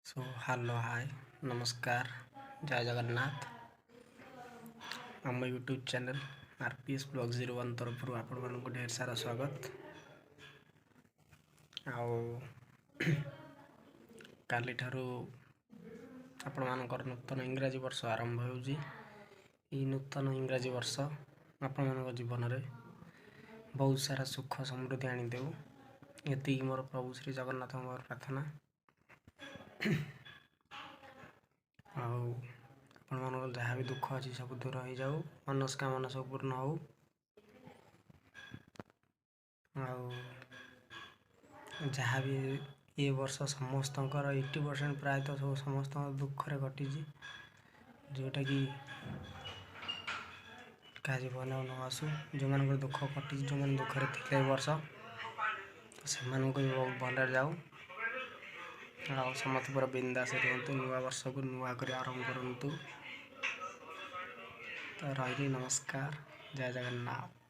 Hello hi नमस्कार जय जगन्नाथ आम यूट्यूब चैनल आरपीएस ब्लॉग 01 तरफ आपण मानक ढेर सारा स्वागत काली ठारू आपण मानकर नूतन इंग्राजी वर्ष आरंभ होउजी। ई नूतन इंग्राजी वर्ष आपण मानक जीवन रे बहुत सारा सुख समृद्धि आनी देउ एति मोर प्रभु श्री जगन्नाथ मोर प्रार्थना। आपण मानक जहाँ भी दुख अच्छी सब दूर हो जाऊ, मनस्कामना सब पूर्ण हो। जहाँ भी ये वर्ष समस्त 80% प्रायतः सब समस्त दुख रे कटि जोटा कि क्या जीवन न आसू जो मान दुख कटि जो मैंने दुख रे थे वर्ष से भी बहुत भल जाऊ। समस्त पूरा बिंदास रुहतु, नुआ वर्ष को नुआ कर आरंभ करूँ। तो रही नमस्कार, जय जगन्नाथ।